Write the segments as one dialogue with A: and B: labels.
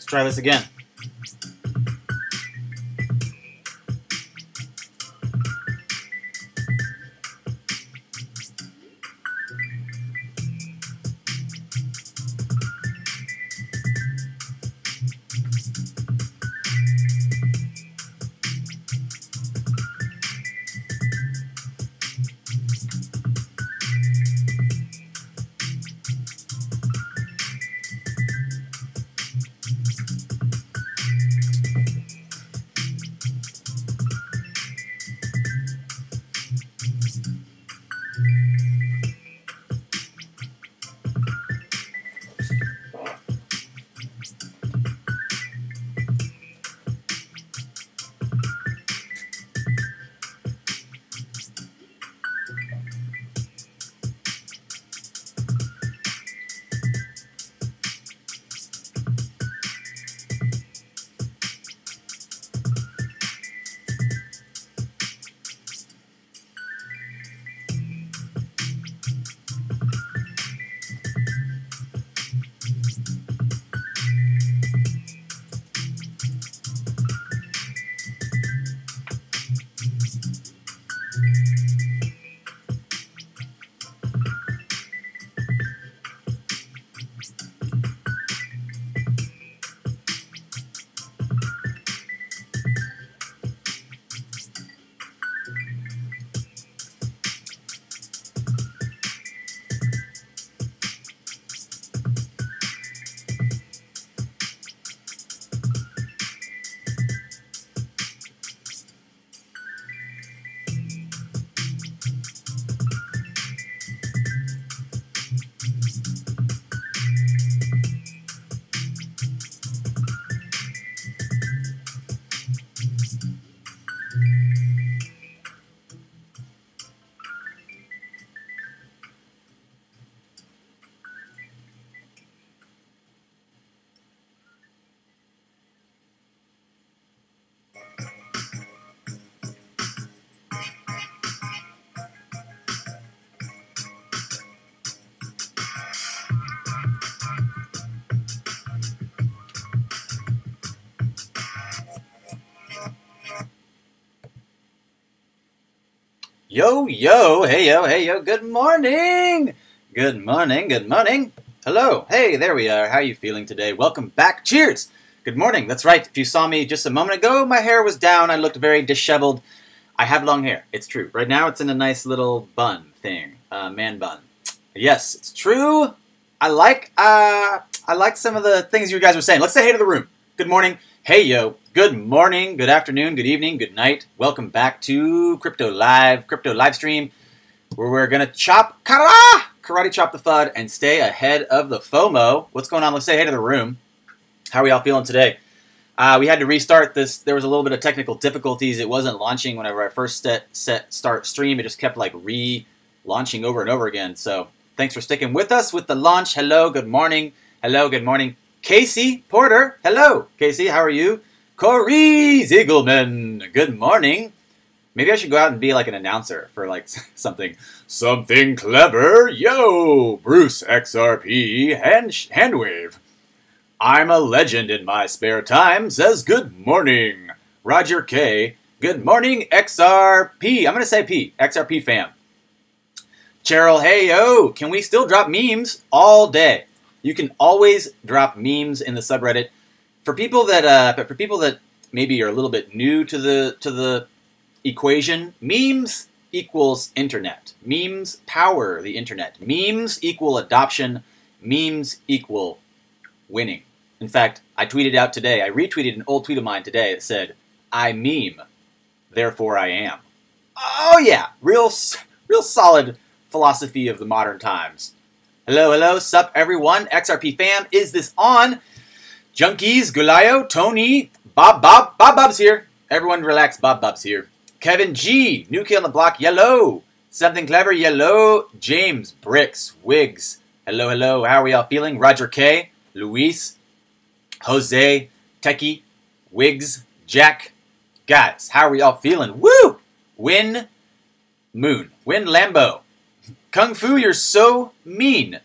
A: Let's try this again. Yo, yo, hey, yo, good morning! Good morning, good morning. Hello, hey, there we are. How are you feeling today? Welcome back. Cheers! Good morning. That's right. If you saw me just a moment ago, my hair was down. I looked very disheveled. I have long hair. It's true. Right now, it's in a nice little bun thing. Man bun. Yes, it's true. I like some of the things you guys were saying. Let's say hey to the room. Good morning. Hey, yo. Good morning, good afternoon, good evening, good night. Welcome back to Crypto Live Stream, where we're going to karate chop the FUD and stay ahead of the FOMO. What's going on? Let's say hey to the room. How are y'all feeling today? We had to restart this. There was a little bit of technical difficulties. It wasn't launching whenever I first start stream. It just kept like re-launching over and over again. So thanks for sticking with us with the launch. Hello, good morning. Hello, good morning. Casey Porter. Hello, Casey. How are you? Corey Ziegelman, good morning. Maybe I should go out and be like an announcer for like something clever. Yo, Bruce XRP, hand wave. I'm a legend in my spare time, says good morning. Roger K, good morning XRP. I'm going to say P, XRP fam. Cheryl, hey yo, can we still drop memes all day? You can always drop memes in the subreddit. For people that maybe are a little bit new to the equation, memes equals internet. Memes power the internet. Memes equal adoption. Memes equal winning. In fact, I tweeted out today, I retweeted an old tweet of mine today that said, I meme, therefore I am. Oh yeah, real solid philosophy of the modern times. Hello, sup everyone, XRP fam, is this on? Junkies, Gulayo, Tony, Bob's here. Everyone relax, Bob's here. Kevin G, New Kid on the Block, yellow. Something clever, yellow. James, Bricks, Wiggs. Hello, how are we all feeling? Roger K, Luis, Jose, Techie, Wiggs, Jack. Guys, how are we all feeling? Woo! Win Moon, Win Lambo. Kung Fu, you're so mean.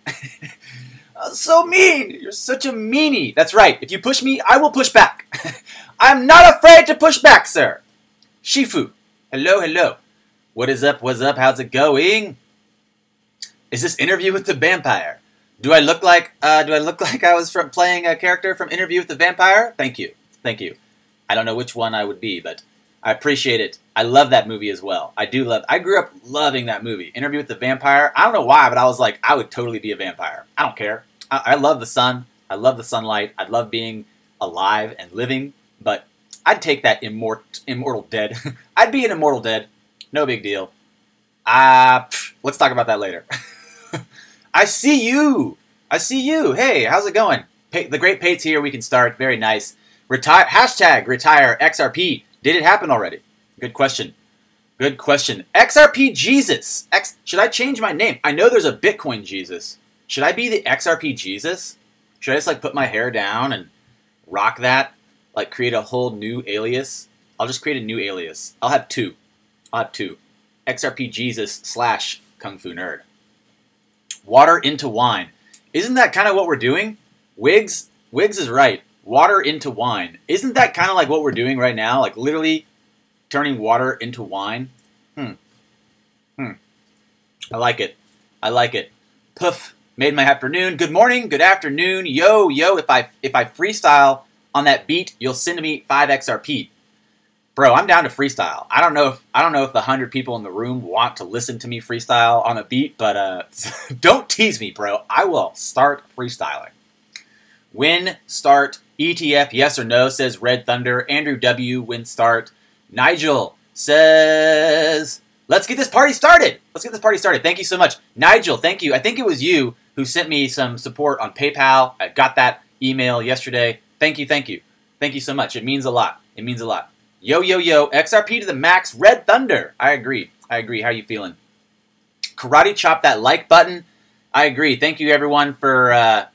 A: So mean! You're such a meanie. That's right. If you push me, I will push back. I'm not afraid to push back, sir. Shifu. Hello, hello. What is up? What's up? How's it going? Is this Interview with the Vampire? Do I look like I was playing a character from Interview with the Vampire? Thank you. Thank you. I don't know which one I would be, but I appreciate it. I love that movie as well. I grew up loving that movie. Interview with the Vampire. I don't know why, but I was like, I would totally be a vampire. I don't care. I love the sun. I love the sunlight. I love being alive and living, but I'd take that immortal dead. I'd be an immortal dead. No big deal. Let's talk about that later. I see you. I see you. Hey, how's it going? The Great Pate's here. We can start. Very nice. Retire. Hashtag retire XRP. Did it happen already? Good question. Good question. XRP Jesus. Should I change my name? I know there's a Bitcoin Jesus. Should I be the XRP Jesus? Should I just like put my hair down and rock that? Like create a whole new alias? I'll just create a new alias. I'll have two. XRP Jesus / Kungfu Nerd. Water into wine. Isn't that kind of what we're doing? Wiggs is right. Water into wine. Isn't that kind of like what we're doing right now? Like literally turning water into wine? I like it. I like it. Poof. Made my afternoon. Good morning. Good afternoon. Yo. If I freestyle on that beat, you'll send me 5 XRP. Bro, I'm down to freestyle. I don't know if the 100 people in the room want to listen to me freestyle on a beat, but don't tease me, bro. I will start freestyling. Win, start, ETF, yes or no, says Red Thunder. Andrew W, win, start. Nigel says, let's get this party started. Let's get this party started. Thank you so much. Nigel, thank you. I think it was you who sent me some support on PayPal. I got that email yesterday. Thank you, thank you. Thank you so much. It means a lot. It means a lot. Yo, XRP to the max, Red Thunder. I agree. How are you feeling? Karate chop that like button. I agree. Thank you, everyone, for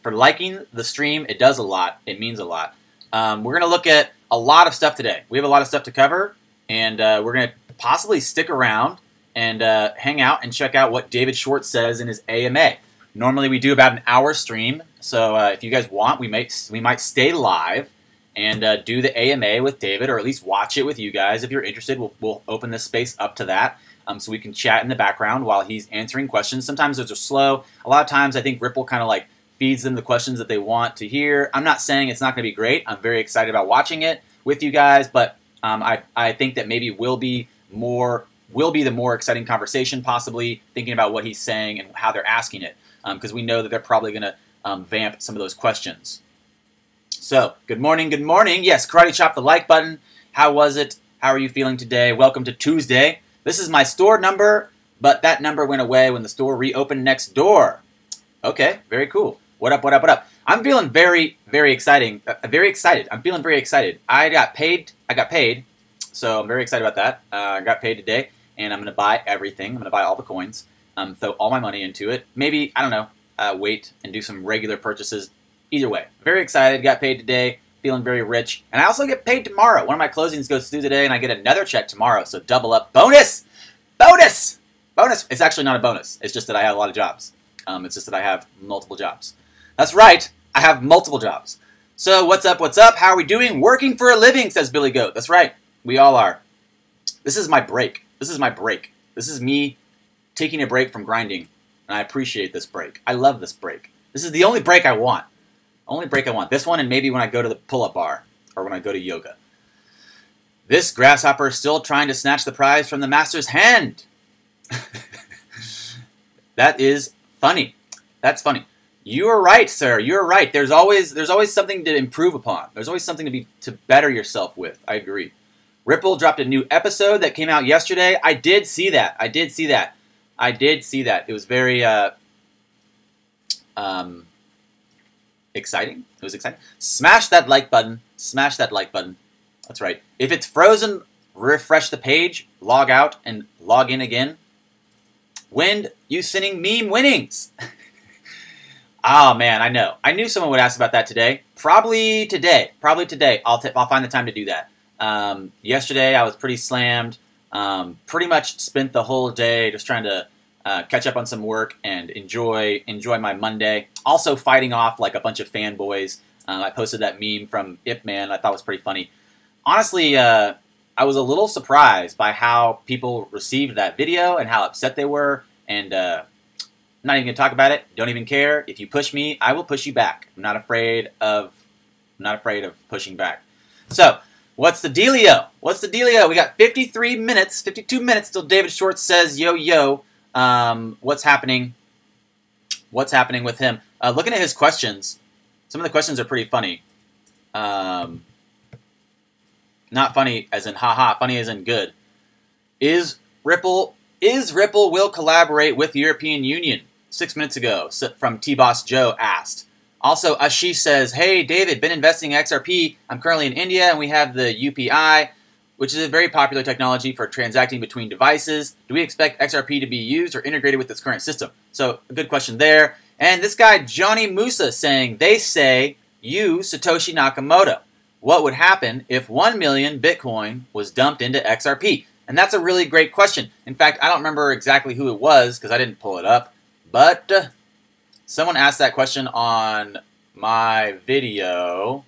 A: liking the stream. It does a lot. It means a lot. We're going to look at a lot of stuff today. We have a lot of stuff to cover, and we're going to possibly stick around and hang out and check out what David Schwartz says in his AMA. Normally, we do about an hour stream, so if you guys want, we might stay live and do the AMA with David, or at least watch it with you guys. If you're interested, we'll open this space up to that, so we can chat in the background while he's answering questions. Sometimes those are slow. A lot of times, I think Ripple kind of like feeds them the questions that they want to hear. I'm not saying it's not going to be great. I'm very excited about watching it with you guys, but I think that maybe will be the more exciting conversation, possibly thinking about what he's saying and how they're asking it, because we know that they're probably going to vamp some of those questions. So, good morning, good morning. Yes, Karate Chop the like button. How was it? How are you feeling today? Welcome to Tuesday. This is my store number, but that number went away when the store reopened next door. Okay, very cool. What up? I'm feeling very excited. I'm feeling very excited. I got paid, so I'm very excited about that. I got paid today, and I'm going to buy everything. I'm going to buy all the coins, throw all my money into it. Maybe, I don't know, wait and do some regular purchases. Either way, very excited. Got paid today, feeling very rich. And I also get paid tomorrow. One of my closings goes through today, and I get another check tomorrow, so double up. Bonus! It's actually not a bonus. It's just that I have a lot of jobs. It's just that I have multiple jobs. That's right. I have multiple jobs. So what's up? How are we doing? Working for a living, says Billy Goat. That's right. We all are. This is my break. This is me taking a break from grinding, and I appreciate this break. I love this break. This is the only break I want. This one, and maybe when I go to the pull-up bar or when I go to yoga. This grasshopper is still trying to snatch the prize from the master's hand. That is funny. That's funny. You are right, sir. You're right. There's always something to improve upon. There's always something to better yourself with. I agree. Ripple dropped a new episode that came out yesterday. I did see that. It was very exciting. It was exciting. Smash that like button. That's right. If it's frozen, refresh the page, log out, and log in again. Wind, you sending meme winnings. Oh, man, I know. I knew someone would ask about that today. Probably today. I'll find the time to do that. Yesterday, I was pretty slammed. Pretty much spent the whole day just trying to catch up on some work, and enjoy my Monday. Also fighting off like a bunch of fanboys. I posted that meme from Ip Man. I thought it was pretty funny. Honestly, I was a little surprised by how people received that video and how upset they were. And I'm not even gonna talk about it. Don't even care. If you push me, I will push you back. I'm not afraid of pushing back. So, what's the dealio? What's the dealio? We got 53 minutes, 52 minutes till David Schwartz says yo yo. What's happening? What's happening with him? Looking at his questions, some of the questions are pretty funny. Not funny as in haha, funny as in good. Is Ripple will collaborate with the European Union? 6 minutes ago, from T-Boss Joe asked. Also, Ashish says, hey, David, been investing in XRP. I'm currently in India, and we have the UPI, which is a very popular technology for transacting between devices. Do we expect XRP to be used or integrated with its current system? So, a good question there. And this guy, Johnny Musa, saying, they say, use Satoshi Nakamoto. What would happen if 1 million Bitcoin was dumped into XRP? And that's a really great question. In fact, I don't remember exactly who it was because I didn't pull it up. But someone asked that question on my video.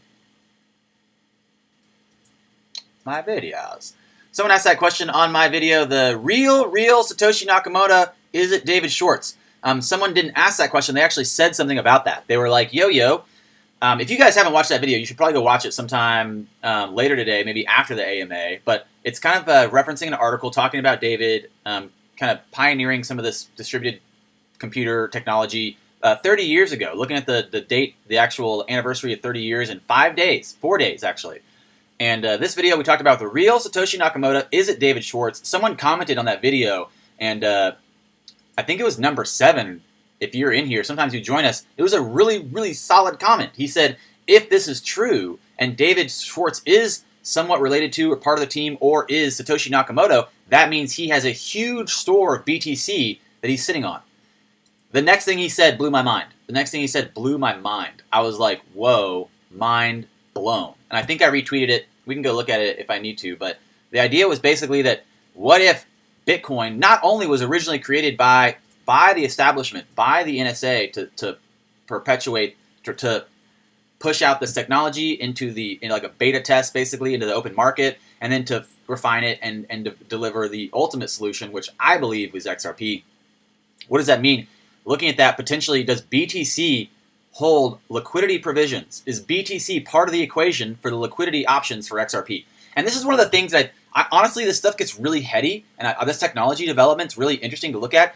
A: My videos. Someone asked that question on my video. The real Satoshi Nakamoto, is it David Schwartz? Someone didn't ask that question. They actually said something about that. They were like, yo. If you guys haven't watched that video, you should probably go watch it sometime later today, maybe after the AMA. But it's kind of referencing an article talking about David kind of pioneering some of this distributed computer technology 30 years ago. Looking at the date, the actual anniversary of 30 years in 5 days, 4 days actually. And this video, we talked about the real Satoshi Nakamoto. Is it David Schwartz? Someone commented on that video, and I think it was number 7. If you're in here, sometimes you join us. It was a really solid comment. He said, if this is true, and David Schwartz is somewhat related to or part of the team, or is Satoshi Nakamoto, that means he has a huge store of BTC that he's sitting on. The next thing he said blew my mind. I was like, whoa, mind blown. And I think I retweeted it. We can go look at it if I need to. But the idea was basically that what if Bitcoin not only was originally created by the establishment, by the NSA to perpetuate, to push out this technology into like a beta test, basically, into the open market, and then to refine it and to deliver the ultimate solution, which I believe was XRP. What does that mean? Looking at that, potentially, does BTC hold liquidity provisions? Is BTC part of the equation for the liquidity options for XRP? And this is one of the things that I honestly, this stuff gets really heady, and this technology development's really interesting to look at.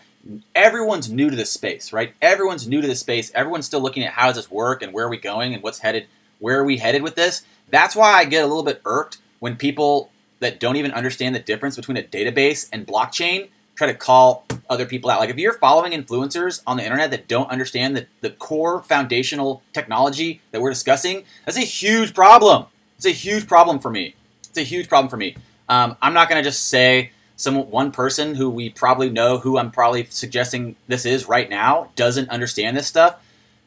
A: Everyone's new to this space, right? Everyone's new to this space. Everyone's still looking at how does this work and where are we going and where are we headed with this. That's why I get a little bit irked when people that don't even understand the difference between a database and blockchain try to call other people out. Like if you're following influencers on the internet that don't understand the core foundational technology that we're discussing, that's a huge problem. It's a huge problem for me. It's a huge problem for me. I'm not going to just say one person who we probably know, who I'm probably suggesting this is right now, doesn't understand this stuff,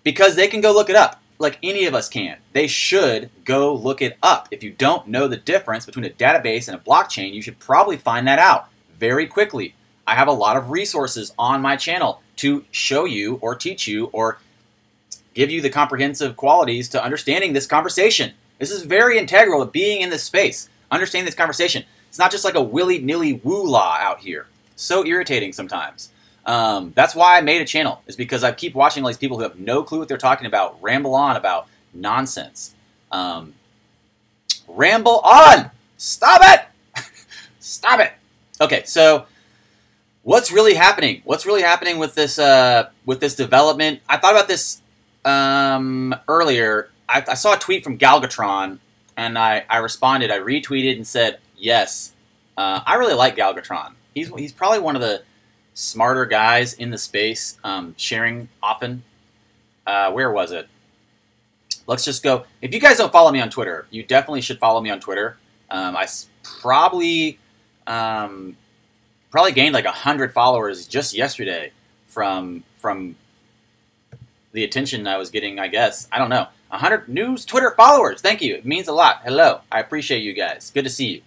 A: because they can go look it up like any of us can. They should go look it up. If you don't know the difference between a database and a blockchain, you should probably find that out very quickly. I have a lot of resources on my channel to show you or teach you or give you the comprehensive qualities to understanding this conversation. This is very integral to being in this space, understanding this conversation. It's not just like a willy-nilly woo-la out here. So irritating sometimes. That's why I made a channel, is because I keep watching all these people who have no clue what they're talking about ramble on about nonsense. Ramble on! Stop it! Stop it! Okay, so what's really happening? What's really happening with this development? I thought about this earlier. I saw a tweet from Galgatron, and I responded. I retweeted and said, yes, I really like Galgatron. He's probably one of the smarter guys in the space, sharing often. Where was it? Let's just go. If you guys don't follow me on Twitter, you definitely should follow me on Twitter. I probably gained like 100 followers just yesterday from the attention I was getting, I guess. I don't know. 100 new Twitter followers. Thank you. It means a lot. Hello. I appreciate you guys. Good to see you.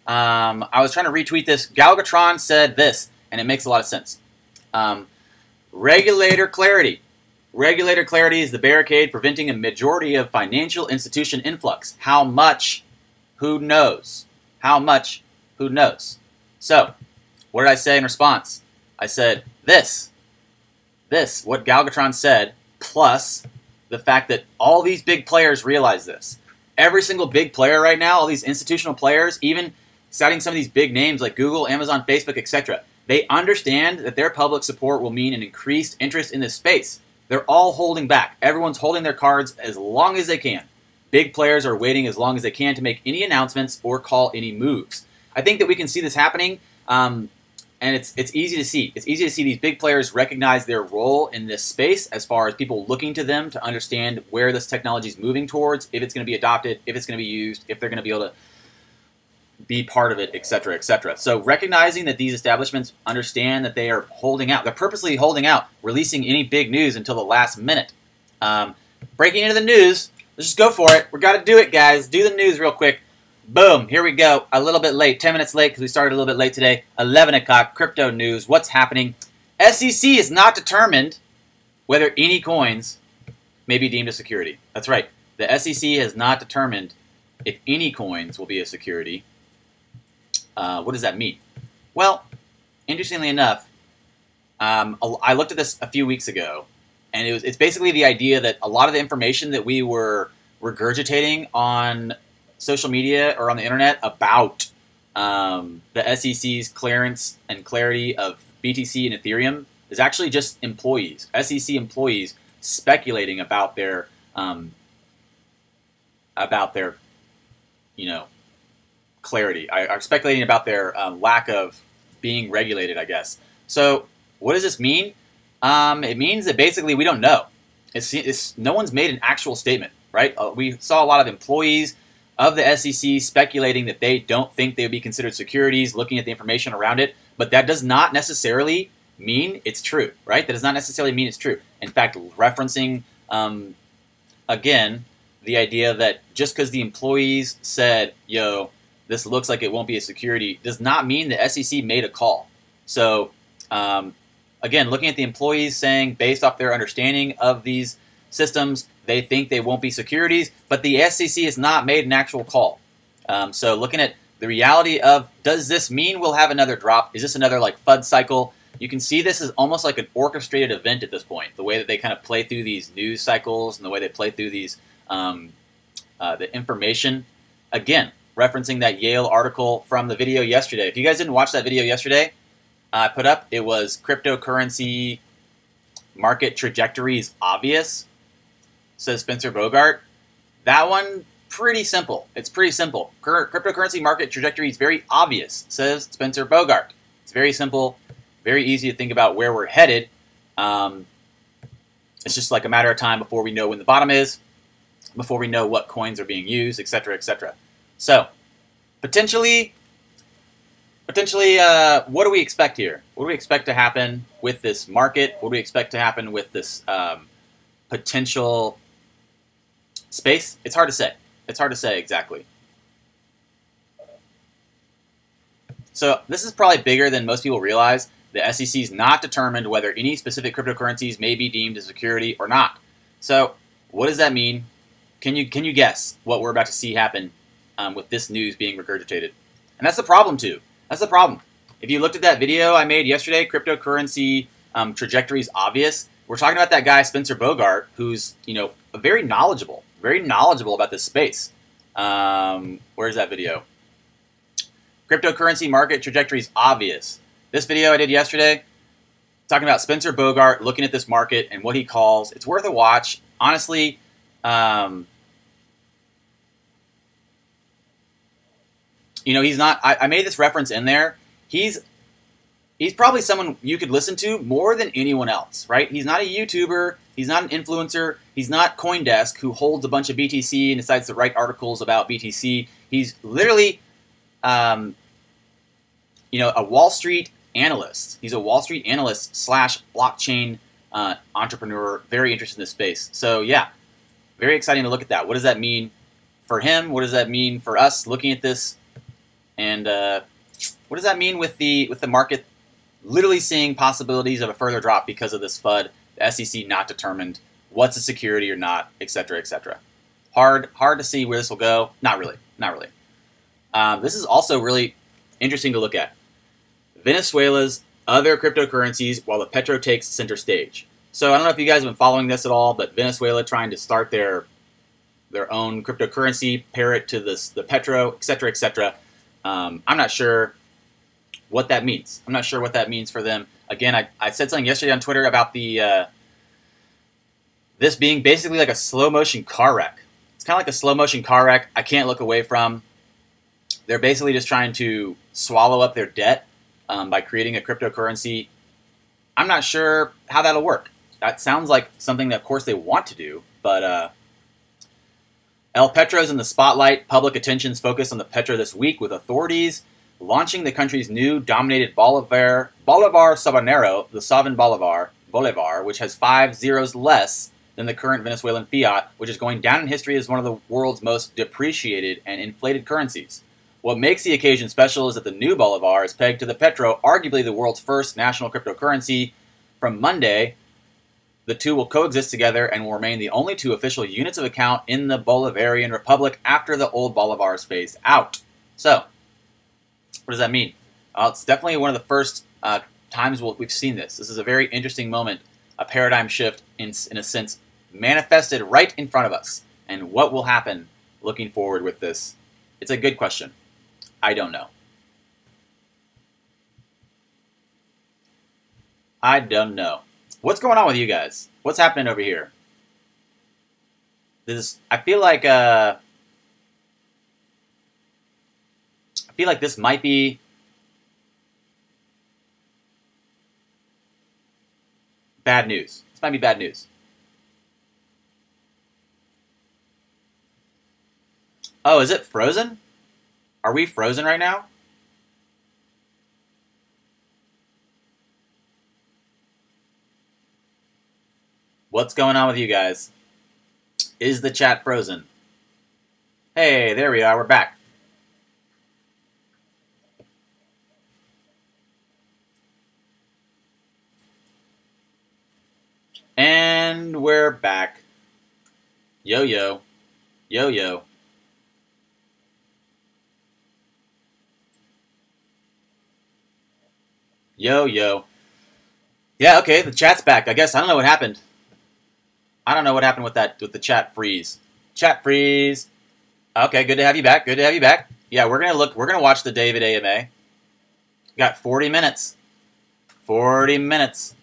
A: I was trying to retweet this. Galgatron said this, and it makes a lot of sense. Regulator clarity. Regulator clarity is the barricade preventing a majority of financial institution influx. How much? Who knows? How much? Who knows? So, what did I say in response? I said this, what Galgatron said, plus the fact that all these big players realize this. Every single big player right now, all these institutional players, even citing some of these big names like Google, Amazon, Facebook, etc., they understand that their public support will mean an increased interest in this space. They're all holding back. Everyone's holding their cards as long as they can. Big players are waiting as long as they can to make any announcements or call any moves. I think that we can see this happening, and it's easy to see. It's easy to see these big players recognize their role in this space as far as people looking to them to understand where this technology is moving towards, if it's going to be adopted, if it's going to be used, if they're going to be able to be part of it, etc., etc. So recognizing that these establishments understand that they are holding out, they're purposely holding out, releasing any big news until the last minute. Breaking into the news, let's just go for it. We've got to do it, guys. Do the news real quick. Boom, here we go. A little bit late, 10 minutes late because we started a little bit late today. 11 o'clock, crypto news. What's happening? SEC is not determined whether any coins may be deemed a security. That's right. The SEC has not determined if any coins will be a security. What does that mean? Well, interestingly enough, I looked at this a few weeks ago, and it's basically the idea that a lot of the information that we were regurgitating on social media or on the internet about the SEC's clearance and clarity of BTC and Ethereum is actually just employees, SEC employees, speculating about their clarity. Are speculating about their lack of being regulated, I guess. So what does this mean? It means that basically we don't know. No one's made an actual statement, right? We saw a lot of employees of the SEC speculating that they don't think they would be considered securities, looking at the information around it, but that does not necessarily mean it's true, right? That does not necessarily mean it's true. In fact, referencing, again, the idea that just because the employees said, yo, this looks like it won't be a security, does not mean the SEC made a call. So, again, looking at the employees saying, based off their understanding of these systems, they think they won't be securities, but the SEC has not made an actual call. So looking at the reality of, does this mean we'll have another drop? Is this another like FUD cycle? You can see this is almost like an orchestrated event at this point, the way that they kind of play through these news cycles and the way they play through these the information. Again, referencing that Yale article from the video yesterday. If you guys didn't watch that video yesterday, I put up, it was cryptocurrency market trajectories obvious, says Spencer Bogart. That one, pretty simple. It's pretty simple. Cryptocurrency market trajectory is very obvious, says Spencer Bogart. It's very simple, very easy to think about where we're headed. It's just like a matter of time before we know when the bottom is, before we know what coins are being used, etc., etc. So, potentially, what do we expect here? What do we expect to happen with this market? What do we expect to happen with this potential space? It's hard to say. It's hard to say exactly. So this is probably bigger than most people realize. The SEC is not determined whether any specific cryptocurrencies may be deemed a security or not. So what does that mean? Can you guess what we're about to see happen with this news being regurgitated? And that's the problem too. That's the problem. If you looked at that video I made yesterday, cryptocurrency trajectories obvious, we're talking about that guy Spencer Bogart, who's very knowledgeable about this space. Where's that video? Cryptocurrency market trajectories obvious. This video I did yesterday, talking about Spencer Bogart looking at this market and what he calls. It's worth a watch. Honestly, he's not. I made this reference in there. He's probably someone you could listen to more than anyone else, right? He's not a YouTuber. He's not an influencer. He's not CoinDesk, who holds a bunch of BTC and decides to write articles about BTC. He's literally, a Wall Street analyst. He's a Wall Street analyst / blockchain entrepreneur, very interested in this space. So yeah, very exciting to look at that. What does that mean for him? What does that mean for us looking at this? And what does that mean with the market literally seeing possibilities of a further drop because of this FUD, the SEC not determined what's a security or not, etc., etc. Hard to see where this will go. Not really. This is also really interesting to look at. Venezuela's other cryptocurrencies while the petro takes center stage. So I don't know if you guys have been following this at all, but Venezuela trying to start their own cryptocurrency, pair it to the petro, etc., etc. I'm not sure what that means. I'm not sure what that means for them. Again, I said something yesterday on Twitter about the this being basically like a slow motion car wreck. It's kind of like a slow motion car wreck I can't look away from. They're basically just trying to swallow up their debt by creating a cryptocurrency. I'm not sure how that'll work. That sounds like something that, of course, they want to do, but El Petro's in the spotlight. Public attention's focused on the petro this week, with authorities launching the country's new dominated Bolivar Sabanero, the Sovereign Bolivar, which has 5 zeros less than the current Venezuelan fiat, which is going down in history as one of the world's most depreciated and inflated currencies. What makes the occasion special is that the new Bolivar is pegged to the petro, arguably the world's first national cryptocurrency. From Monday, the two will coexist together and will remain the only two official units of account in the Bolivarian Republic after the old Bolivar is phased out. So, what does that mean? It's definitely one of the first times we've seen this. This is a very interesting moment, a paradigm shift in a sense, manifested right in front of us. And what will happen looking forward with this? It's a good question. I don't know. I don't know. What's going on with you guys? What's happening over here? I feel like this might be bad news. This might be bad news. Oh, is it frozen? Are we frozen right now? What's going on with you guys? Is the chat frozen? Hey, there we are. We're back. And we're back. Yo, yo. Yo, yo. Yo, yo. Yeah, okay, the chat's back. I guess I don't know what happened. I don't know what happened with the chat freeze. Chat freeze. Okay, good to have you back. Good to have you back. Yeah, we're gonna watch the David AMA. Got 40 minutes. 40 minutes.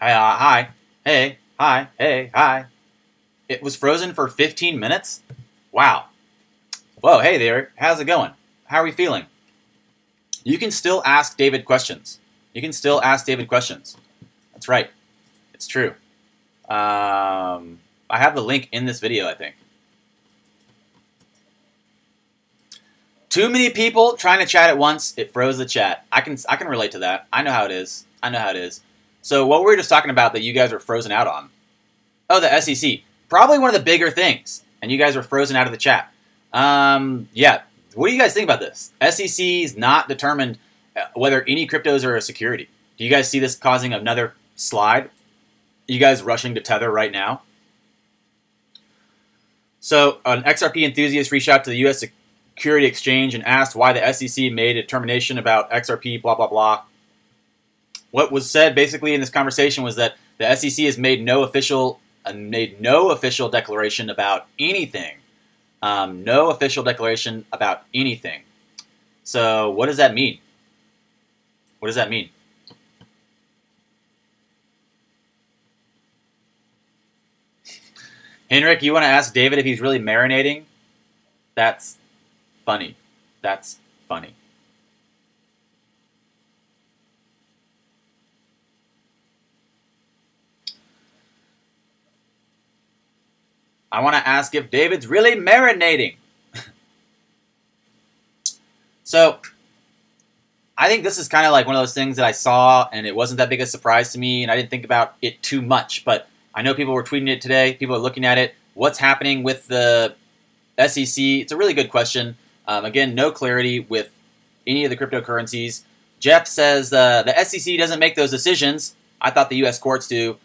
A: Hi. Hey. Hi. Hey. Hi. It was frozen for 15 minutes? Wow. Whoa, hey there. How's it going? How are we feeling? You can still ask David questions. You can still ask David questions. That's right. It's true. I have the link in this video, I think. Too many people trying to chat at once. It froze the chat. I can relate to that. I know how it is. I know how it is. So what were we just talking about that you guys were frozen out on? Oh, the SEC. Probably one of the bigger things. And you guys were frozen out of the chat. Yeah. What do you guys think about this? SEC is not determined whether any cryptos are a security. Do you guys see this causing another slide? You guys rushing to Tether right now? So an XRP enthusiast reached out to the U.S. Security Exchange and asked why the SEC made a determination about XRP, blah, blah, blah. What was said basically in this conversation was that the SEC has made no official declaration about anything. No official declaration about anything. So what does that mean? What does that mean? Henrik, you want to ask David if he's really marinating? That's funny. That's funny. I want to ask if David's really marinating. So, I think this is kind of like one of those things that I saw and it wasn't that big a surprise to me and I didn't think about it too much, but I know people were tweeting it today. People are looking at it. What's happening with the SEC? It's a really good question. Again, no clarity with any of the cryptocurrencies. Jeff says the SEC doesn't make those decisions. I thought the U.S. courts do.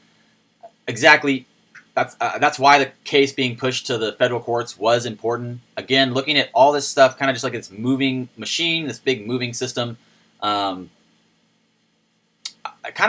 A: Exactly. That's why the case being pushed to the federal courts was important. Again, looking at all this stuff, kind of just like this moving machine, this big moving system. Kind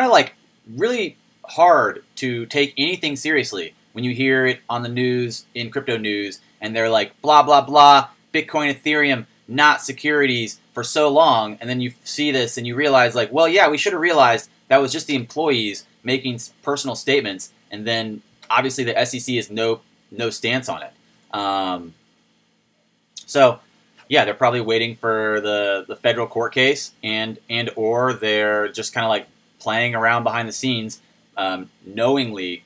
A: of like really hard to take anything seriously when you hear it on the news, in crypto news, and they're like, blah, blah, blah, Bitcoin, Ethereum, not securities for so long. And then you see this and you realize like, well, yeah, we should have realized that was just the employees making personal statements. And then obviously the SEC has no stance on it. So yeah, they're probably waiting for the federal court case and or they're just kind of like playing around behind the scenes, knowing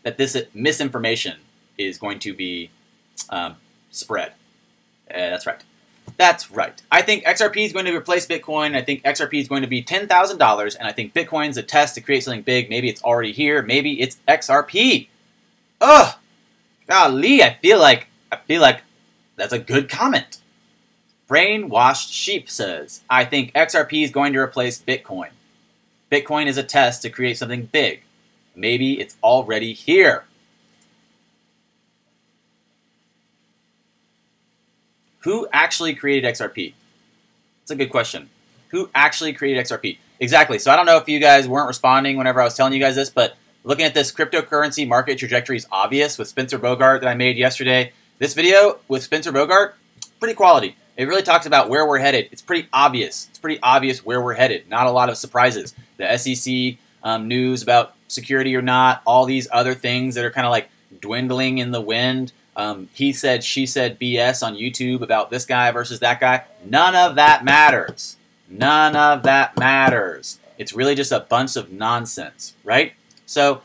A: that this misinformation is going to be spread. That's right. That's right. I think XRP is going to replace Bitcoin. I think XRP is going to be $10,000, and I think Bitcoin's a test to create something big. Maybe it's already here. Maybe it's XRP. Ugh, golly, I feel like that's a good comment. Brainwashed Sheep says, I think XRP is going to replace Bitcoin. Bitcoin is a test to create something big. Maybe it's already here. Who actually created XRP? That's a good question. Who actually created XRP? Exactly. So I don't know if you guys weren't responding whenever I was telling you guys this, but looking at this cryptocurrency market trajectory is obvious with Spencer Bogart that I made yesterday. This video with Spencer Bogart, pretty quality. It really talks about where we're headed. It's pretty obvious. It's pretty obvious where we're headed. Not a lot of surprises. The SEC news about security or not, all these other things that are kind of like dwindling in the wind. He said, she said BS on YouTube about this guy versus that guy. None of that matters. None of that matters. It's really just a bunch of nonsense, right? So,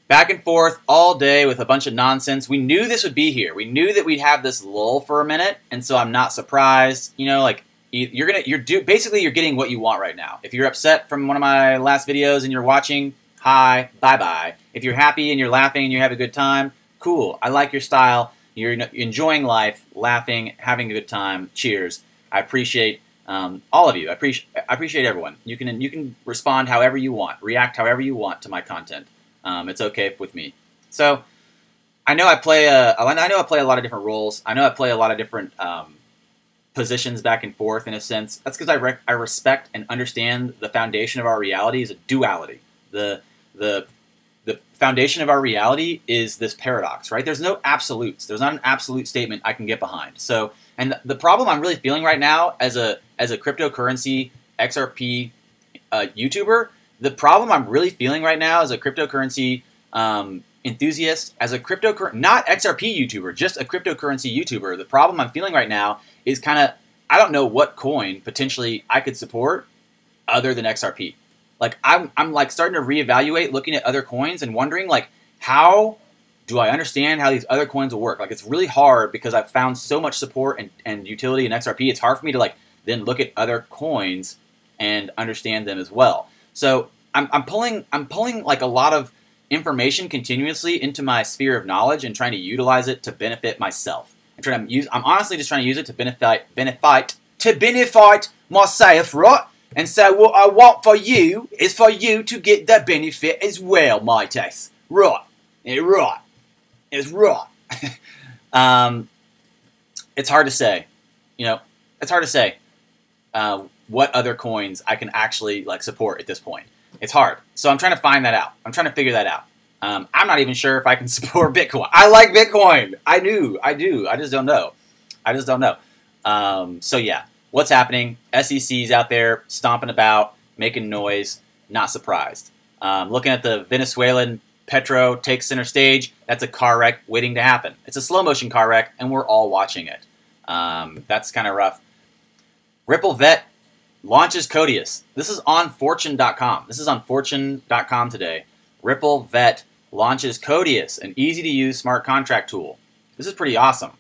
A: back and forth all day with a bunch of nonsense. We knew this would be here. We knew that we'd have this lull for a minute, and so I'm not surprised. You know, like basically you're getting what you want right now. If you're upset from one of my last videos and you're watching, hi, bye-bye. If you're happy and you're laughing and you have a good time, cool. I like your style. You're enjoying life, laughing, having a good time. Cheers. I appreciate all of you. I appreciate everyone. You can respond however you want, react however you want to my content. It's okay with me. So I know I play a lot of different roles. I know I play a lot of different positions back and forth in a sense. That's because I respect and understand the foundation of our reality is a duality. The foundation of our reality is this paradox, right? There's no absolutes. There's not an absolute statement I can get behind. So, and the problem I'm really feeling right now as a cryptocurrency XRP YouTuber, the problem I'm really feeling right now as a cryptocurrency enthusiast, as a not XRP YouTuber, just a cryptocurrency YouTuber, the problem I'm feeling right now is kind of, I don't know what coin potentially I could support other than XRP. Like I'm like starting to reevaluate, looking at other coins and wondering like, how do I understand how these other coins will work? Like it's really hard because I've found so much support and utility in XRP. It's hard for me to like then look at other coins and understand them as well. So I'm pulling like a lot of information continuously into my sphere of knowledge and trying to utilize it to benefit myself. I'm honestly just trying to use it to benefit myself, right? And so what I want for you is for you to get the benefit as well, my taste. Right. Yeah, right. It's right. It's hard to say. You know, it's hard to say what other coins I can actually like support at this point. It's hard. So I'm trying to find that out. I'm trying to figure that out. I'm not even sure if I can support Bitcoin. I like Bitcoin. I do. I just don't know. So yeah. What's happening? SEC's out there stomping about, making noise, not surprised. Looking at the Venezuelan Petro take center stage, that's a car wreck waiting to happen. It's a slow motion car wreck, and we're all watching it. That's kind of rough. Ripple Vet launches Codius. This is on Fortune.com. This is on Fortune.com today. Ripple Vet launches Codius, an easy-to-use smart contract tool. This is pretty awesome.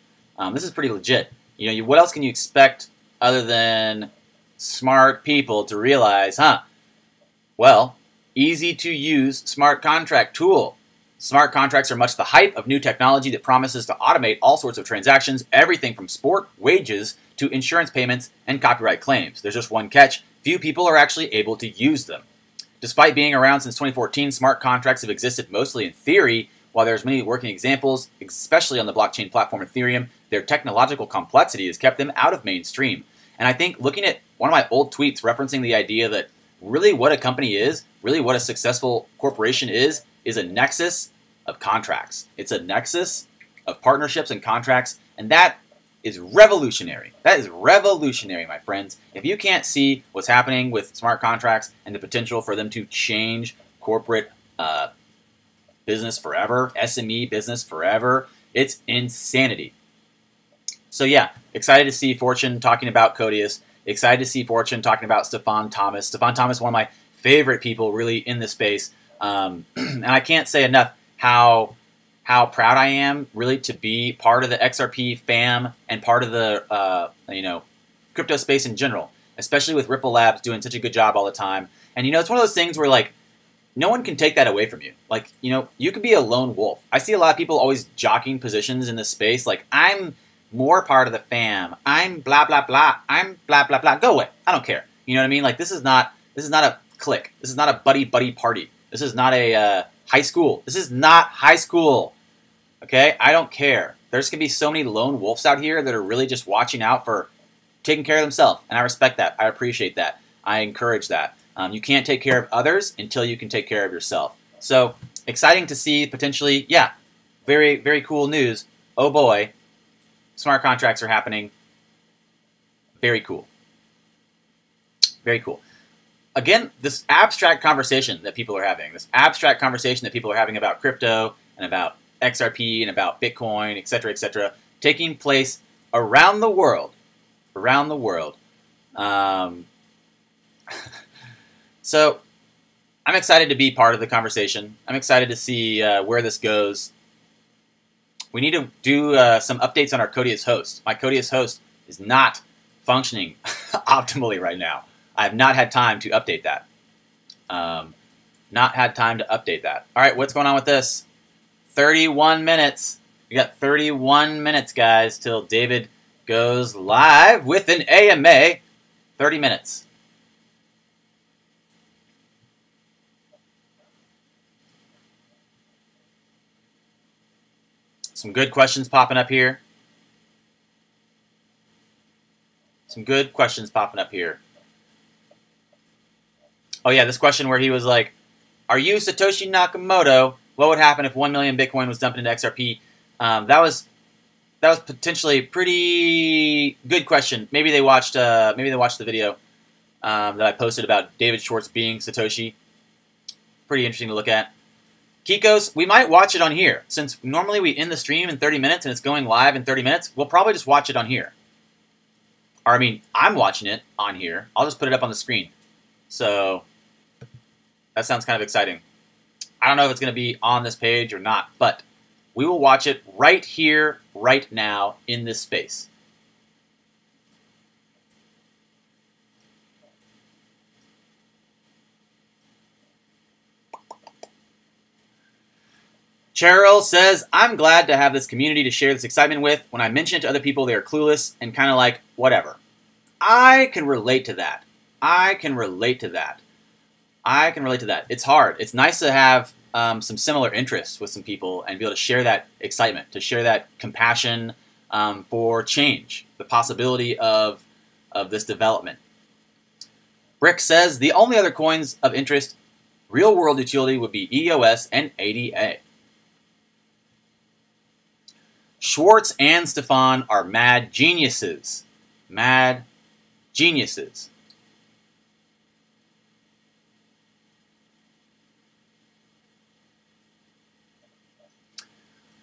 A: This is pretty legit. You know, what else can you expect other than smart people to realize, well, easy to use smart contract tool. Smart contracts are much the hype of new technology that promises to automate all sorts of transactions, everything from sport, wages, to insurance payments and copyright claims. There's just one catch: few people are actually able to use them. Despite being around since 2014, smart contracts have existed mostly in theory. While there's many working examples, especially on the blockchain platform Ethereum, their technological complexity has kept them out of mainstream. And I think looking at one of my old tweets referencing the idea that really what a company is, really what a successful corporation is a nexus of contracts. It's a nexus of partnerships and contracts, and that is revolutionary. That is revolutionary, my friends. If you can't see what's happening with smart contracts and the potential for them to change corporate business forever, SME business forever, it's insanity. So yeah, excited to see Fortune talking about Codius. Excited to see Fortune talking about Stefan Thomas. Stefan Thomas, one of my favorite people really in this space. And I can't say enough how proud I am really to be part of the XRP fam and part of the crypto space in general, especially with Ripple Labs doing such a good job all the time. And it's one of those things where like no one can take that away from you. Like, you could be a lone wolf. I see a lot of people always jockeying positions in this space. Like, I'm more part of the fam. I'm blah, blah, blah. I'm blah, blah, blah. Go away. I don't care. You know what I mean? Like, this is not a clique. This is not a buddy party. This is not a high school. This is not high school. Okay? I don't care. There's going to be so many lone wolves out here that are really just watching out for taking care of themselves. And I respect that. I appreciate that. I encourage that. You can't take care of others until you can take care of yourself. So, exciting to see potentially, yeah, very, very cool news. Oh boy, smart contracts are happening. Very cool. Very cool. Again, this abstract conversation that people are having, about crypto and about XRP and about Bitcoin, etc., taking place around the world. So, I'm excited to be part of the conversation. I'm excited to see where this goes. We need to do some updates on our Codius host. My Codius host is not functioning optimally right now. I have not had time to update that. All right, what's going on with this? 31 minutes. We got 31 minutes, guys, till David goes live with an AMA. 30 minutes. Some good questions popping up here. Oh yeah, this question where he was like, are you Satoshi Nakamoto? What would happen if 1 million Bitcoin was dumped into XRP? That was potentially a pretty good question. Maybe they watched the video that I posted about David Schwartz being Satoshi. Pretty interesting to look at. Kikos, we might watch it on here. Since normally we end the stream in 30 minutes and it's going live in 30 minutes, we'll probably just watch it on here. Or, I mean, I'm watching it on here. I'll just put it up on the screen. So, that sounds kind of exciting. I don't know if it's going to be on this page or not, but we will watch it right here, right now, in this space. Cheryl says, I'm glad to have this community to share this excitement with. When I mention it to other people, they're clueless and kind of like, whatever. I can relate to that. It's hard. It's nice to have some similar interests with some people and be able to share that excitement, to share that compassion for change, the possibility of this development. Brick says, the only other coins of interest, real-world utility would be EOS and ADA. Schwartz and Stefan are mad geniuses. Mad geniuses.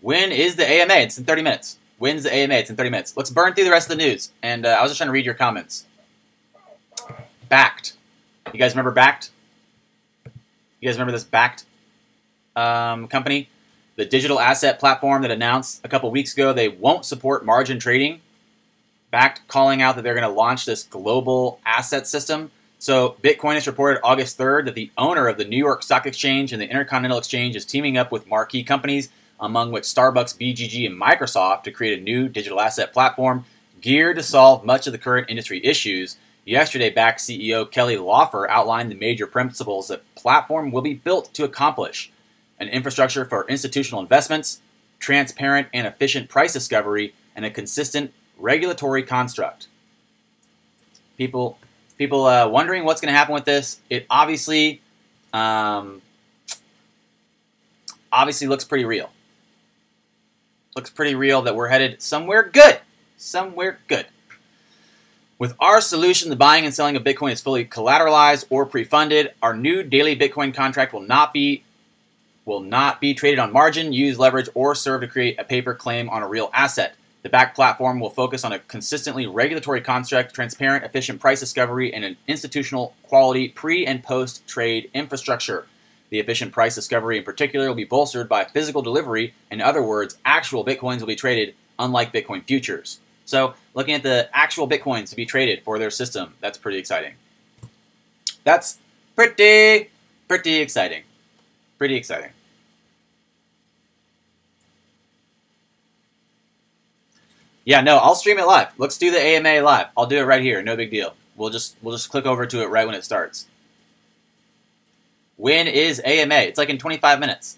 A: When is the AMA? It's in 30 minutes. When's the AMA? It's in 30 minutes. Let's burn through the rest of the news. And I was just trying to read your comments. Backed. You guys remember Backed? You guys remember this Backed company? The digital asset platform that announced a couple weeks ago they won't support margin trading. Backed calling out that they're going to launch this global asset system. So Bitcoin has reported August 3rd that the owner of the New York Stock Exchange and the Intercontinental Exchange is teaming up with marquee companies, among which Starbucks, BGG, and Microsoft, to create a new digital asset platform Geared to solve much of the current industry issues, yesterday, Bakkt CEO Kelly Loeffler outlined the major principles that platform will be built to accomplish: an infrastructure for institutional investments, transparent and efficient price discovery, and a consistent regulatory construct. People wondering what's going to happen with this. It obviously looks pretty real. Looks pretty real that we're headed somewhere good. Somewhere good. With our solution, the buying and selling of Bitcoin is fully collateralized or pre-funded. Our new daily Bitcoin contract will not be traded on margin, use leverage, or serve to create a paper claim on a real asset. The Bakkt platform will focus on a consistently regulatory construct, transparent, efficient price discovery, and an institutional quality pre- and post-trade infrastructure. The efficient price discovery in particular will be bolstered by physical delivery. In other words, actual Bitcoins will be traded, unlike Bitcoin futures. So, looking at the actual Bitcoins to be traded for their system, that's pretty exciting. That's pretty exciting. Pretty exciting. Yeah, no, I'll stream it live. Let's do the AMA live. I'll do it right here. No big deal. We'll just click over to it right when it starts. When is AMA? It's like in 25 minutes.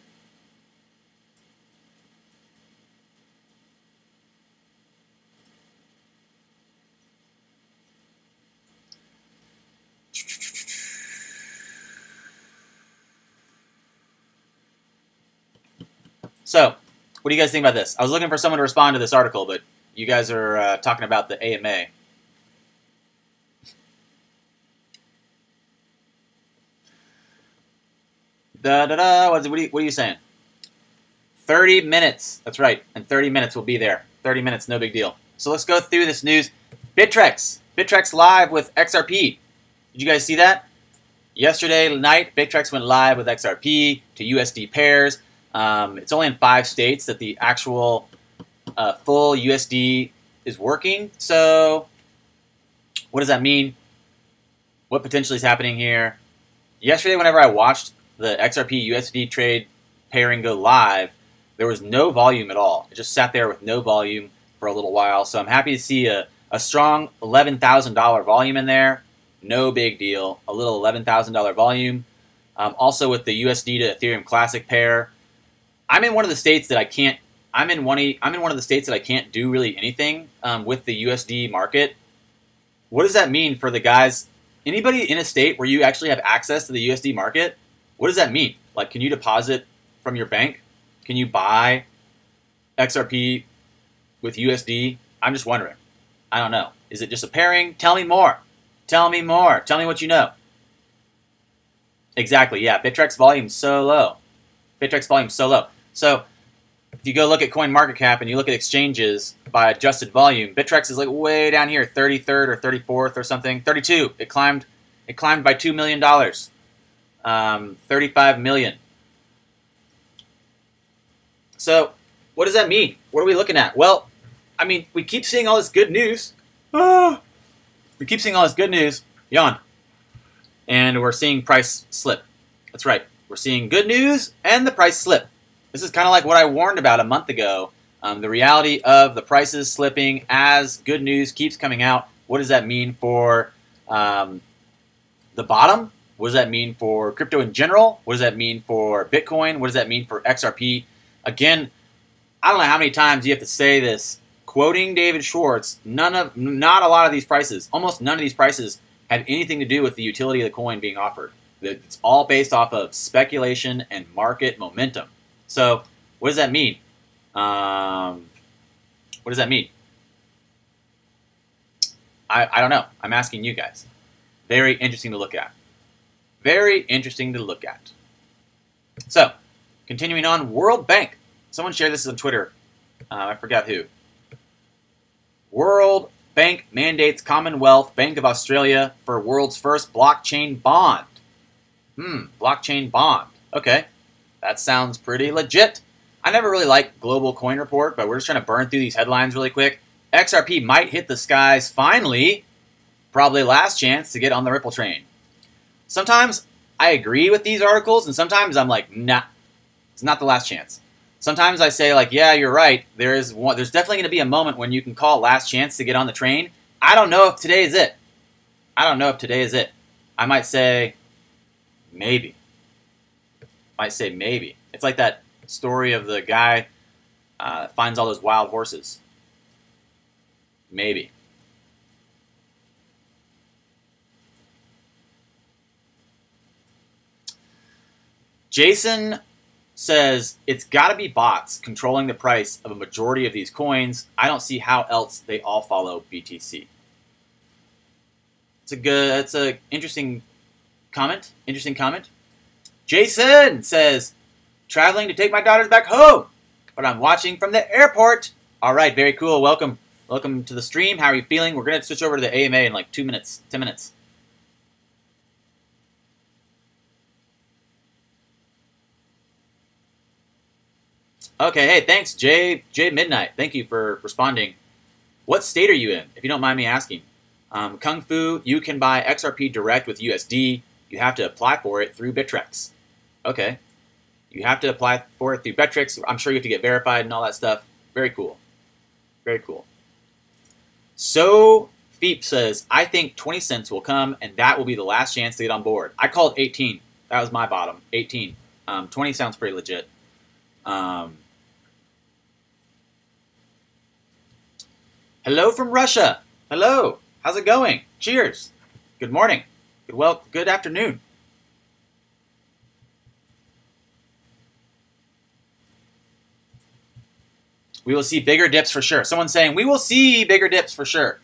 A: So, what do you guys think about this? I was looking for someone to respond to this article, but you guys are talking about the AMA. What are you saying? 30 minutes. That's right. And 30 minutes will be there. 30 minutes, no big deal. So let's go through this news. Bittrex. Bittrex live with XRP. Did you guys see that? Yesterday night, Bittrex went live with XRP to USD pairs. It's only in 5 states that the actual full USD is working. So what does that mean? What potentially is happening here? Yesterday, whenever I watched the XRP USD trade pairing go live, there was no volume at all. It just sat there with no volume for a little while. So I'm happy to see a strong $11,000 volume in there. No big deal. A little $11,000 volume. Also with the USD to Ethereum Classic pair, I'm in one of the states that I can't. I'm in one of the states that I can't do really anything with the USD market. What does that mean for the guys? Anybody in a state where you actually have access to the USD market? What does that mean? Like, can you deposit from your bank? Can you buy XRP with USD? I'm just wondering. I don't know. Is it just a pairing? Tell me more. Tell me more. Tell me what you know. Exactly. Yeah. Bittrex volume's so low. Bittrex volume's so low. So if you go look at CoinMarketCap and you look at exchanges by adjusted volume, Bittrex is like way down here, 33rd or 34th or something. 32. It climbed by $2 million. 35 million. So what does that mean? What are we looking at? Well, I mean, we keep seeing all this good news. We keep seeing all this good news. Yawn. And we're seeing price slip. That's right. We're seeing good news and the price slip. This is kind of like what I warned about a month ago. The reality of the prices slipping as good news keeps coming out. What does that mean for the bottom? What does that mean for crypto in general? What does that mean for Bitcoin? What does that mean for XRP? Again, I don't know how many times you have to say this. Quoting David Schwartz, not a lot of these prices, almost none of these prices have anything to do with the utility of the coin being offered. It's all based off of speculation and market momentum. So what does that mean? What does that mean? I don't know. I'm asking you guys. Very interesting to look at. Very interesting to look at. So, continuing on, World Bank. Someone shared this on Twitter. I forgot who. World Bank mandates Commonwealth Bank of Australia for world's first blockchain bond. Blockchain bond. Okay. That sounds pretty legit. I never really liked Global Coin Report, but we're just trying to burn through these headlines really quick. XRP might hit the skies finally. Probably last chance to get on the Ripple train. Sometimes I agree with these articles, and sometimes I'm like, nah, it's not the last chance. Sometimes I say, like, yeah, you're right. There's definitely going to be a moment when you can call last chance to get on the train. I don't know if today is it. I don't know if today is it. I might say maybe. Might say maybe. It's like that story of the guy finds all those wild horses. Maybe. Jason says it's got to be bots controlling the price of a majority of these coins. I don't see how else they all follow BTC. It's a interesting comment. Interesting comment. Jason says, traveling to take my daughters back home, but I'm watching from the airport. All right, very cool. Welcome to the stream. How are you feeling? We're going to switch over to the AMA in like 2 minutes, 10 minutes. Okay, hey, thanks, J Midnight. Thank you for responding. What state are you in, if you don't mind me asking? Kungfu, you can buy XRP direct with USD. You have to apply for it through Bittrex. Okay. You have to apply for it through Bittrex. I'm sure you have to get verified and all that stuff. Very cool. Very cool. So, Feep says, I think 20 cents will come, and that will be the last chance to get on board. I called 18. That was my bottom. 18. 20 sounds pretty legit. Hello from Russia. Hello. How's it going? Cheers. Good morning. Good afternoon. We will see bigger dips for sure. Someone's saying, we will see bigger dips for sure.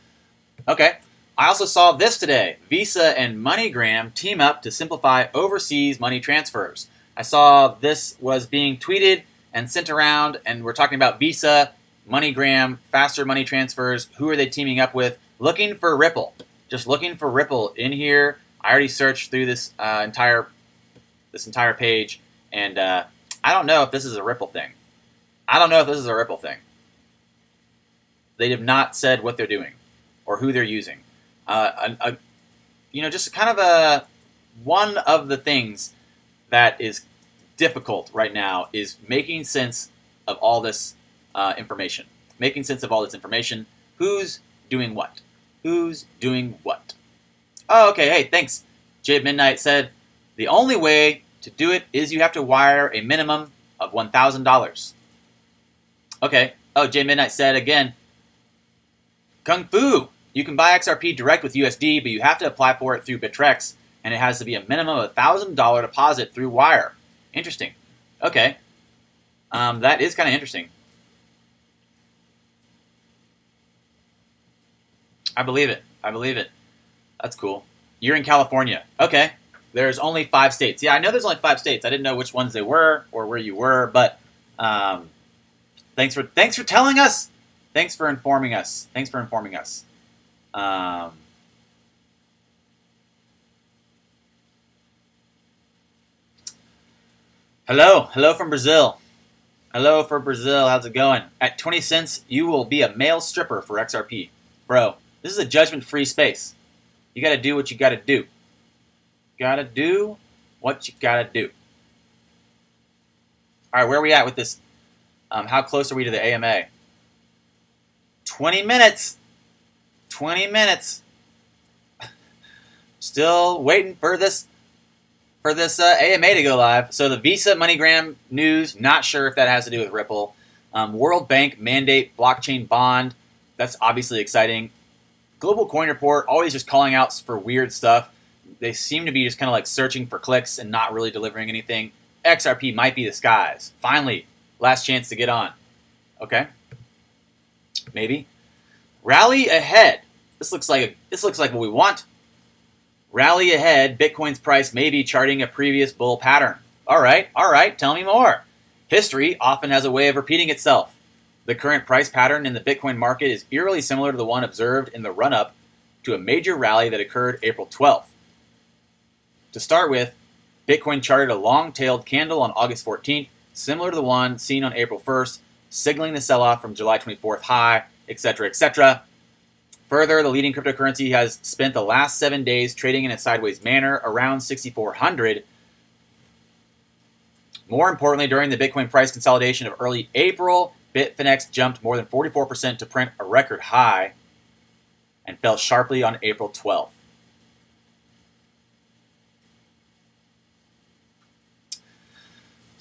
A: Okay. I also saw this today. Visa and MoneyGram team up to simplify overseas money transfers. I saw this was being tweeted and sent around, and we're talking about Visa, MoneyGram, faster money transfers. Who are they teaming up with? Looking for Ripple. Just looking for Ripple in here. I already searched through this entire page, and I don't know if this is a Ripple thing. They have not said what they're doing or who they're using. Just kind of one of the things that is difficult right now is making sense of all this information. Making sense of all this information. Who's doing what? Who's doing what? Oh, okay. Hey, thanks. Jade Midnight said, the only way to do it is you have to wire a minimum of $1,000. Okay. Oh, Jade Midnight said again, Kung Fu, you can buy XRP direct with USD, but you have to apply for it through Bittrex, and it has to be a minimum of $1,000 deposit through wire. Interesting. Okay. That is kind of interesting. I believe it. That's cool. You're in California. Okay. There's only 5 states. Yeah, I know there's only 5 states. I didn't know which ones they were or where you were, but thanks for telling us. Thanks for informing us. Hello from Brazil. Hello for Brazil. How's it going? At 20 cents, you will be a male stripper for XRP. Bro, this is a judgment-free space. You got to do what you got to do. Got to do what you got to do. All right, where are we at with this? How close are we to the AMA? 20 minutes. 20 minutes. Still waiting for this AMA to go live. So the Visa MoneyGram news, not sure if that has to do with Ripple. World Bank mandate blockchain bond. That's obviously exciting. Global Coin Report, always just calling out for weird stuff. They seem to be just kind of like searching for clicks and not really delivering anything. XRP might be the skies. Finally, last chance to get on. Okay. Maybe. Rally ahead. This looks like what we want. Rally ahead. Bitcoin's price may be charting a previous bull pattern. All right. Tell me more. History often has a way of repeating itself. The current price pattern in the Bitcoin market is eerily similar to the one observed in the run-up to a major rally that occurred April 12th. To start with, Bitcoin charted a long-tailed candle on August 14th, similar to the one seen on April 1st, signaling the sell-off from July 24th high, etc., etc. Further, the leading cryptocurrency has spent the last 7 days trading in a sideways manner around 6,400. More importantly, during the Bitcoin price consolidation of early April, Bitfinex jumped more than 44% to print a record high and fell sharply on April 12th.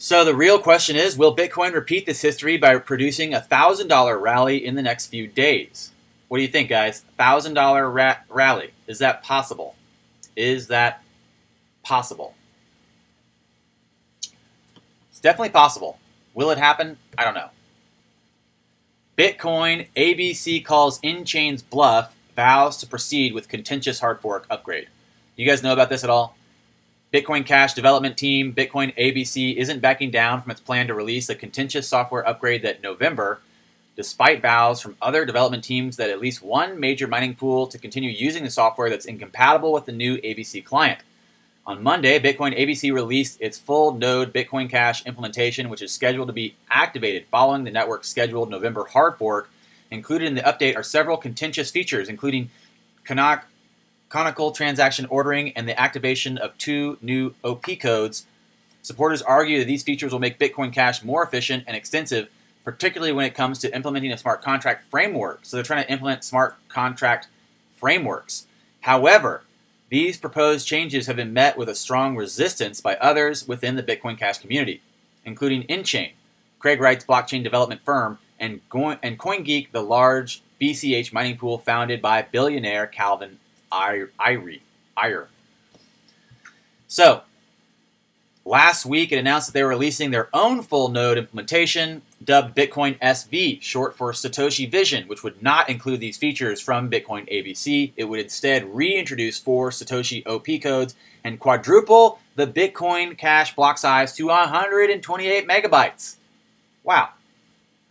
A: So the real question is, will Bitcoin repeat this history by producing a $1,000 rally in the next few days? What do you think, guys? $1,000 rally. Is that possible? Is that possible? It's definitely possible. Will it happen? I don't know. Bitcoin, ABC calls in-chain's bluff, vows to proceed with contentious hard fork upgrade. You guys know about this at all? Bitcoin Cash development team, Bitcoin ABC, isn't backing down from its plan to release a contentious software upgrade that November, despite vows from other development teams that at least one major mining pool to continue using the software that's incompatible with the new ABC client. On Monday, Bitcoin ABC released its full node Bitcoin Cash implementation, which is scheduled to be activated following the network's scheduled November hard fork. Included in the update are several contentious features, including canonical transaction ordering and the activation of 2 new OP codes. Supporters argue that these features will make Bitcoin Cash more efficient and extensive, particularly when it comes to implementing a smart contract framework. So they're trying to implement smart contract frameworks. However, these proposed changes have been met with a strong resistance by others within the Bitcoin Cash community, including InChain, Craig Wright's blockchain development firm, and CoinGeek, the large BCH mining pool founded by billionaire Calvin Iyer. So, last week it announced that they were releasing their own full node implementation, dubbed Bitcoin SV, short for Satoshi Vision, which would not include these features from Bitcoin ABC. It would instead reintroduce 4 Satoshi OP codes and quadruple the Bitcoin Cash block size to 128 megabytes. Wow,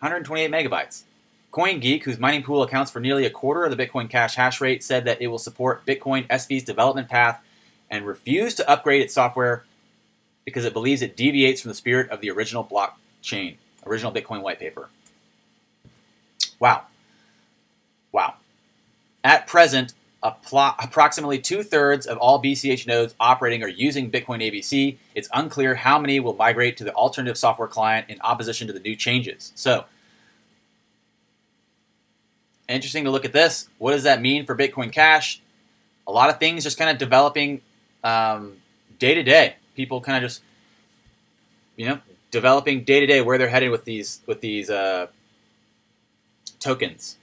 A: 128 megabytes. CoinGeek, whose mining pool accounts for nearly a quarter of the Bitcoin Cash hash rate, said that it will support Bitcoin SV's development path and refuse to upgrade its software because it believes it deviates from the spirit of the original blockchain, original Bitcoin white paper. Wow. Wow. At present, approximately 2/3 of all BCH nodes operating are using Bitcoin ABC. It's unclear how many will migrate to the alternative software client in opposition to the new changes. So, interesting to look at this. What does that mean for Bitcoin Cash? A lot of things just kind of developing day to day. People kind of just, developing day to day where they're headed with these tokens.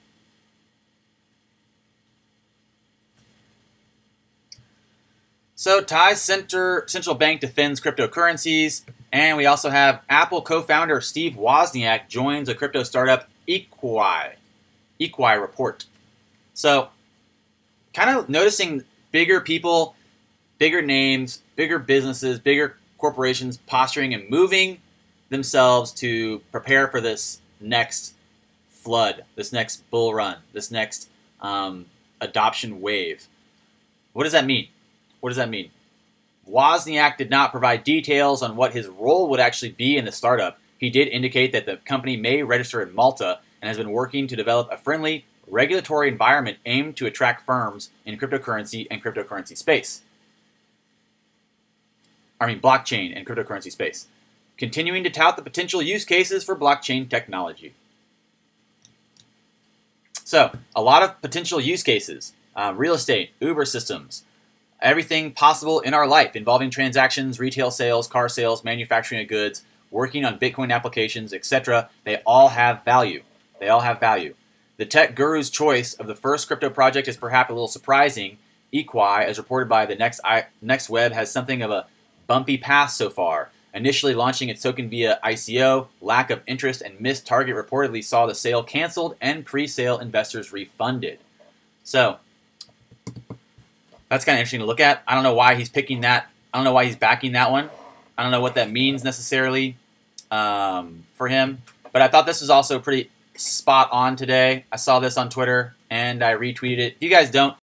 A: So Thai's central bank defends cryptocurrencies, and we also have Apple co-founder Steve Wozniak joins a crypto startup Equi report. So, kind of noticing bigger people, bigger names, bigger businesses, bigger corporations posturing and moving themselves to prepare for this next flood, this next bull run, this next adoption wave. What does that mean? What does that mean? Wozniak did not provide details on what his role would actually be in the startup. He did indicate that the company may register in Malta and has been working to develop a friendly regulatory environment aimed to attract firms in cryptocurrency and cryptocurrency space. Blockchain and cryptocurrency space. Continuing to tout the potential use cases for blockchain technology. So, a lot of potential use cases. Real estate, Uber systems, everything possible in our life involving transactions, retail sales, car sales, manufacturing of goods, working on Bitcoin applications, etc. They all have value. They all have value. The tech guru's choice of the first crypto project is perhaps a little surprising. Equi, as reported by the Next Web, has something of a bumpy path so far. Initially launching its token via ICO, lack of interest and missed target reportedly saw the sale canceled and pre-sale investors refunded. So, that's kind of interesting to look at. I don't know why he's picking that. I don't know why he's backing that one. I don't know what that means necessarily for him. But I thought this was also pretty spot on today. I saw this on Twitter and I retweeted it. If you guys don't